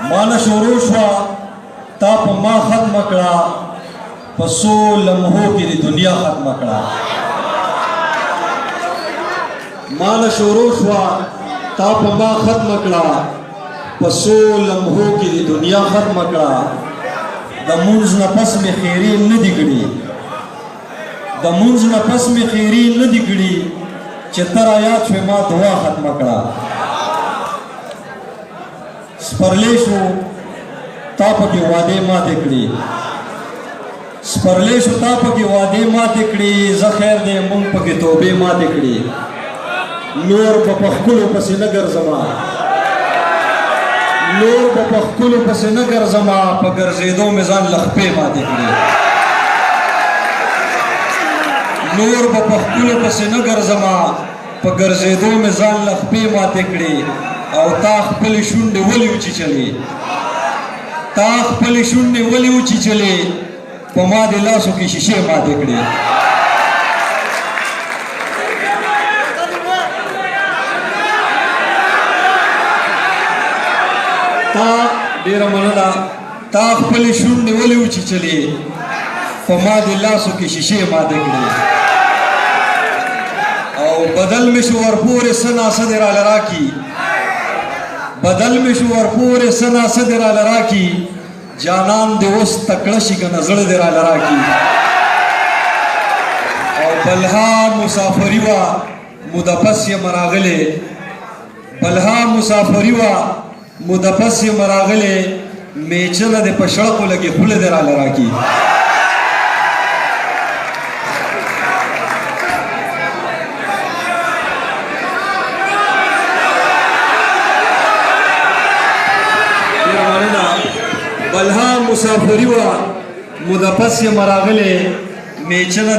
مانا شروع شوا تا پا ما ختم کړه په څو لمحو کې د دنیا ختم کړه مانا شروع شوا تا پا ما ختم کړه په څو لمحو کې د دنیا ختم کړه د مونځ نه پس مې خیري نه دي کړي د مونځ نه پس مې خیري نه دي کړي چې ته رایاد شوې ما دعا ختمه کړه سپرلی شو تا پکې وعدې ماتې کړي سپرلی شو تا پکې وعدې ماتې کړي زه خیر دی مونږ پکې توبې ماتې کړي نور به په ښکلو پسې نه ګرځمه نور به په ښکلو پسې نه ګرځمه په ګرځېدو مې ځان له خپې ماتې کړي نور به په ښکلو پسې نه ګرځمه په ګرځېدو مې ځان له خپې ماتې کړي او تا خپلې شونډې ولې وچیچلې تا خپلې شونډې ولې وچیچلې په ما د لاسو کې شیشې ماتې کړې تا ډېره مننه تا خپلې شونډې ولې وچیچلې په ما د لاسو کې شیشې ماتې کړې او بدل مې شو ورپورې څه ناسه دې راله راکي بدل مې شو ورپورې څه ناسه دې راله راکي جانان دې اوس تکړه شي که نه زړه دې راله راکي او بلها مسافري وه موده پس یم راغلې بلها مسافري وه موده پس یم راغلې میچنه دې په شړقو لګې خوله دې راله راکي بلها مسافری وه موده پس یم راغلې میچنه